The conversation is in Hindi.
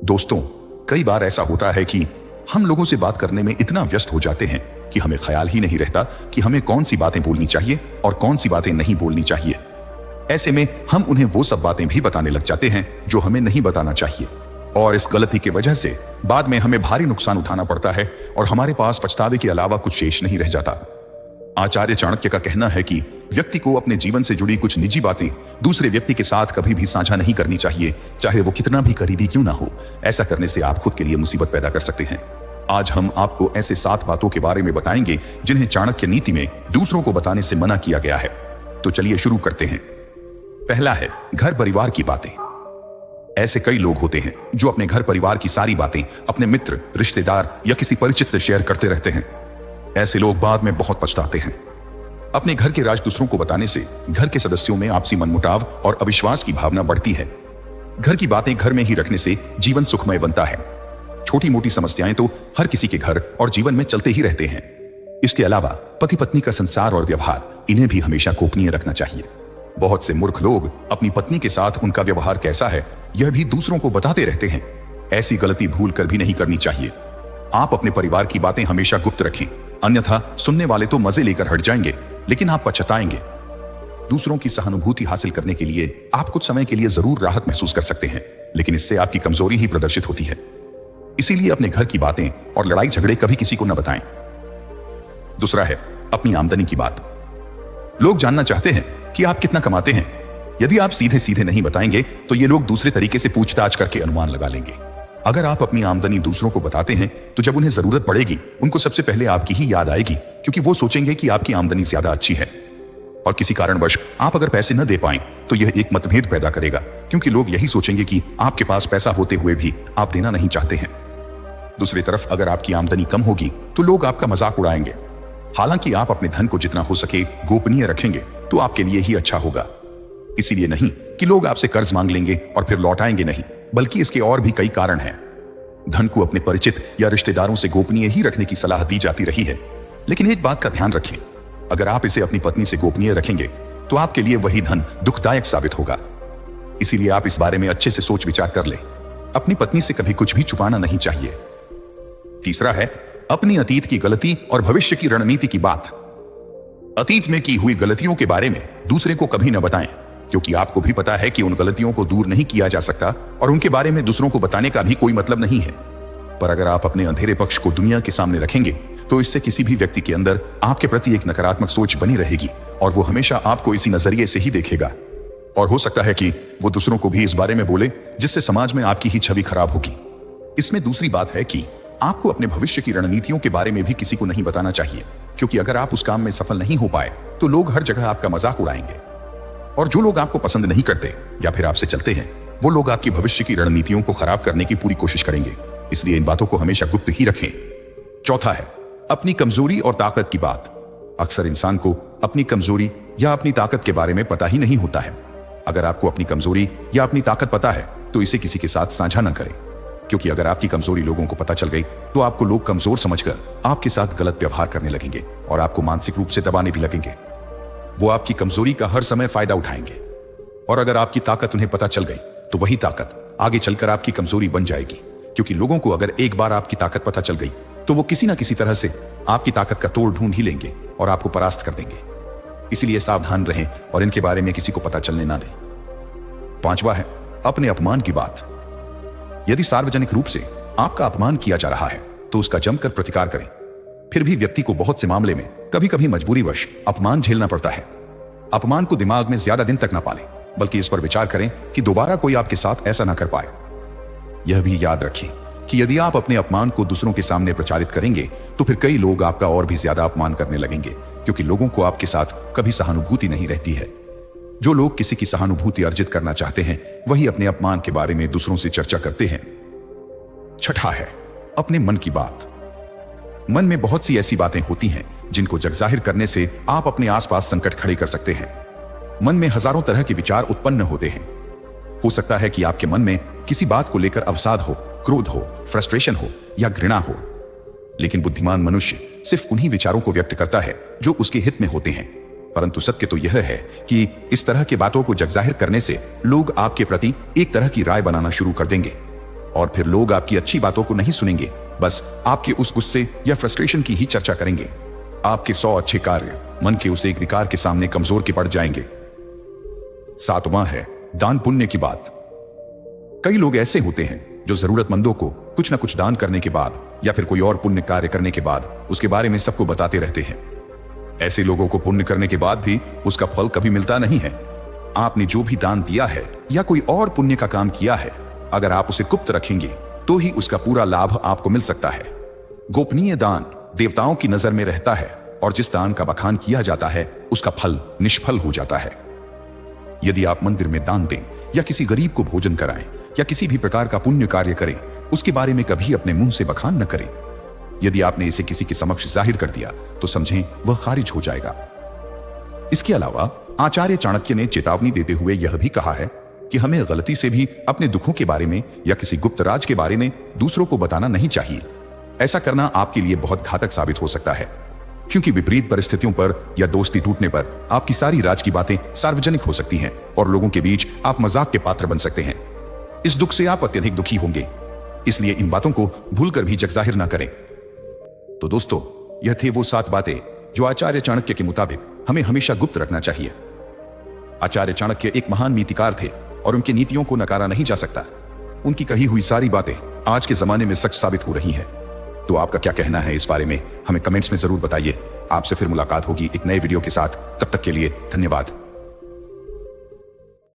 दोस्तों, कई बार ऐसा होता है कि हम लोगों से बात करने में इतना व्यस्त हो जाते हैं कि हमें ख्याल ही नहीं रहता कि हमें कौन सी बातें बोलनी चाहिए और कौन सी बातें नहीं बोलनी चाहिए। ऐसे में हम उन्हें वो सब बातें भी बताने लग जाते हैं जो हमें नहीं बताना चाहिए, और इस गलती की वजह से बाद में हमें भारी नुकसान उठाना पड़ता है और हमारे पास पछतावे के अलावा कुछ शेष नहीं रह जाता। आचार्य चाणक्य का कहना है कि व्यक्ति को अपने जीवन से जुड़ी कुछ निजी बातें दूसरे व्यक्ति के साथ कभी भी साझा नहीं करनी चाहिए, चाहे वो कितना भी करीबी क्यों ना हो। ऐसा करने से आप खुद के लिए मुसीबत पैदा कर सकते हैं। आज हम आपको ऐसे 7 बातों के बारे में बताएंगे जिन्हें चाणक्य नीति में दूसरों को बताने से मना किया गया है। तो चलिए शुरू करते हैं। पहला है घर परिवार की बातें। ऐसे कई लोग होते हैं जो अपने घर परिवार की सारी बातें अपने मित्र, रिश्तेदार या किसी परिचित से शेयर करते रहते हैं। ऐसे लोग बाद में बहुत पछताते हैं। अपने घर के राज दूसरों को बताने से घर के सदस्यों में आपसी मनमुटाव और अविश्वास की भावना बढ़ती है। घर की बातें घर में ही रखने से जीवन सुखमय बनता है। छोटी मोटी समस्याएं तो हर किसी के घर और जीवन में चलते ही रहते हैं। इसके अलावा पति पत्नी का संसार और व्यवहार, इन्हें भी हमेशा गोपनीय रखना चाहिए। बहुत से मूर्ख लोग अपनी पत्नी के साथ उनका व्यवहार कैसा है यह भी दूसरों को बताते रहते हैं। ऐसी गलती भूल कर भी नहीं करनी चाहिए। आप अपने परिवार की बातें हमेशा गुप्त रखें, अन्यथा सुनने वाले तो मजे लेकर हट जाएंगे, लेकिन आप पछताएंगे। दूसरों की सहानुभूति हासिल करने के लिए आप कुछ समय के लिए जरूर राहत महसूस कर सकते हैं, लेकिन इससे आपकी कमजोरी ही प्रदर्शित होती है। इसीलिए अपने घर की बातें और लड़ाई झगड़े कभी किसी को न बताएं। दूसरा है अपनी आमदनी की बात। लोग जानना चाहते हैं कि आप कितना कमाते हैं। यदि आप सीधे सीधे नहीं बताएंगे तो ये लोग दूसरे तरीके से पूछताछ करके अनुमान लगा लेंगे। अगर आप अपनी आमदनी दूसरों को बताते हैं तो जब उन्हें जरूरत पड़ेगी उनको सबसे पहले आपकी ही याद आएगी, क्योंकि वो सोचेंगे कि आपकी आमदनी ज्यादा अच्छी है। और किसी कारणवश आप अगर पैसे न दे पाएं तो यह एक मतभेद पैदा करेगा, क्योंकि लोग यही सोचेंगे कि आपके पास पैसा होते हुए भी आप देना नहीं चाहते हैं। दूसरी तरफ अगर आपकी आमदनी कम होगी तो लोग आपका मजाक उड़ाएंगे। हालांकि आप अपने धन को जितना हो सके गोपनीय रखेंगे तो आपके लिए ही अच्छा होगा। इसीलिए नहीं कि लोग आपसे कर्ज मांग लेंगे और फिर लौटाएंगे नहीं, बल्कि इसके और भी कई कारण हैं। धन को अपने परिचित या रिश्तेदारों से गोपनीय ही रखने की सलाह दी जाती रही है, लेकिन एक बात का ध्यान रखें, अगर आप इसे अपनी पत्नी से गोपनीय रखेंगे तो आपके लिए वही धन दुखदायक साबित होगा। इसीलिए आप इस बारे में अच्छे से सोच विचार कर लें। अपनी पत्नी से कभी कुछ भी छुपाना नहीं चाहिए। तीसरा है अपनी अतीत की गलती और भविष्य की रणनीति की बात। अतीत में की हुई गलतियों के बारे में दूसरे को कभी न बताएं, क्योंकि आपको भी पता है कि उन गलतियों को दूर नहीं किया जा सकता और उनके बारे में दूसरों को बताने का भी कोई मतलब नहीं है। पर अगर आप अपने अंधेरे पक्ष को दुनिया के सामने रखेंगे तो इससे किसी भी व्यक्ति के अंदर आपके प्रति एक नकारात्मक सोच बनी रहेगी और वो हमेशा आपको इसी नजरिए से ही देखेगा। और हो सकता है कि वो दूसरों को भी इस बारे में बोले, जिससे समाज में आपकी ही छवि खराब होगी। इसमें दूसरी बात है कि आपको अपने भविष्य की रणनीतियों के बारे में भी किसी को नहीं बताना चाहिए, क्योंकि अगर आप उस काम में सफल नहीं हो पाए तो लोग हर जगह आपका मजाक उड़ाएंगे। और जो लोग आपको पसंद नहीं करते या फिर आपसे चलते हैं, वो लोग आपकी भविष्य की रणनीतियों को खराब करने की पूरी कोशिश करेंगे। इसलिए इन बातों को हमेशा गुप्त ही रखें। चौथा है अपनी कमजोरी और ताकत की बात। अक्सर इंसान को अपनी कमजोरी या अपनी ताकत के बारे में पता ही नहीं होता है। अगर आपको अपनी कमजोरी या अपनी ताकत पता है तो इसे किसी के साथ साझा न करें, क्योंकि अगर आपकी कमजोरी लोगों को पता चल गई तो आपको लोग कमजोर समझकर आपके साथ गलत व्यवहार करने लगेंगे और आपको मानसिक रूप से दबाने भी लगेंगे। वो आपकी कमजोरी का हर समय फायदा उठाएंगे। और अगर आपकी ताकत उन्हें पता चल गई तो वही ताकत आगे चलकर आपकी कमजोरी बन जाएगी, क्योंकि लोगों को अगर एक बार आपकी ताकत पता चल गई तो वो किसी ना किसी तरह से आपकी ताकत का तोड़ ढूंढ ही लेंगे और आपको परास्त कर देंगे। इसलिए सावधान रहें और इनके बारे में किसी को पता चलने ना दें। पांचवा है अपने अपमान की बात। यदि सार्वजनिक रूप से आपका अपमान किया जा रहा है तो उसका जमकर प्रतिकार करें। फिर भी व्यक्ति को बहुत से मामले में कभी कभी मजबूरीवश अपमान झेलना पड़ता है। अपमान को दिमाग में ज्यादा दिन तक ना पालें, बल्कि इस पर विचार करें कि दोबारा कोई आपके साथ ऐसा ना कर पाए। यह भी याद रखें कि यदि आप अपने अपमान को दूसरों के सामने प्रचारित करेंगे तो फिर कई लोग आपका और भी ज्यादा अपमान करने लगेंगे, क्योंकि लोगों को आपके साथ कभी सहानुभूति नहीं रहती है। जो लोग किसी की सहानुभूति अर्जित करना चाहते हैं वही अपने अपमान के बारे में दूसरों से चर्चा करते हैं। छठा है अपने मन की बात। मन में बहुत सी ऐसी बातें होती हैं जिनको जग जाहिर करने से आप अपने आसपास संकट खड़े कर सकते हैं। मन में हजारों तरह के विचार उत्पन्न होते हैं। हो सकता है कि आपके मन में किसी बात को लेकर अवसाद हो, क्रोध हो, फ्रस्ट्रेशन हो या घृणा हो, लेकिन बुद्धिमान मनुष्य सिर्फ उन्हीं विचारों को व्यक्त करता है जो उसके हित में होते हैं। परंतु सत्य तो यह है कि इस तरह की बातों को जग जाहिर करने से लोग आपके प्रति एक तरह की राय बनाना शुरू कर देंगे। और फिर लोग आपकी अच्छी बातों को नहीं सुनेंगे, बस आपके उस गुस्से या फ्रस्ट्रेशन की ही चर्चा करेंगे। आपके 100 अच्छे कार्य मन के उस एक विकार के सामने कमजोर के पड़ जाएंगे। 7वां है दान पुण्य की बात। कई लोग ऐसे होते हैं जो जरूरतमंदों को कुछ न कुछ दान करने के बाद या फिर कोई और पुण्य कार्य करने के बाद उसके बारे में सबको बताते रहते हैं। ऐसे लोगों को पुण्य करने के बाद भी उसका फल कभी मिलता नहीं है। आपने जो भी दान दिया है या कोई और पुण्य का काम किया है, अगर आप उसे गुप्त रखेंगे तो ही उसका पूरा लाभ आपको मिल सकता है। गोपनीय दान देवताओं की नजर में रहता है और जिस दान का बखान किया जाता है उसका फल निष्फल हो जाता है। यदि आप मंदिर में दान दें या किसी गरीब को भोजन कराएं या किसी भी प्रकार का पुण्य कार्य करें, उसके बारे में कभी अपने मुंह से बखान न करें। यदि आपने इसे किसी के समक्ष जाहिर कर दिया तो समझें वह खारिज हो जाएगा। इसके अलावा आचार्य चाणक्य ने चेतावनी देते हुए यह भी कहा है कि हमें गलती से भी अपने दुखों के बारे में या किसी गुप्त राज के बारे में दूसरों को बताना नहीं चाहिए। ऐसा करना आपके लिए बहुत घातक साबित हो सकता है, क्योंकि विपरीत परिस्थितियों पर या दोस्ती टूटने पर आपकी सारी राज की बातें सार्वजनिक हो सकती हैं और लोगों के बीच आप मजाक के पात्र बन सकते हैं। इस दुख से आप अत्यधिक दुखी होंगे, इसलिए इन बातों को भूलकर भी जग जाहिर ना करें। तो दोस्तों, यह थे वो 7 बातें जो आचार्य चाणक्य के मुताबिक हमें हमेशा गुप्त रखना चाहिए। आचार्य चाणक्य एक महान नीतिकार थे और उनकी नीतियों को नकारा नहीं जा सकता। उनकी कही हुई सारी बातें आज के जमाने में सच साबित हो रही हैं। तो आपका क्या कहना है इस बारे में हमें कमेंट्स में जरूर बताइए। आपसे फिर मुलाकात होगी एक नए वीडियो के साथ। तब तक के लिए धन्यवाद।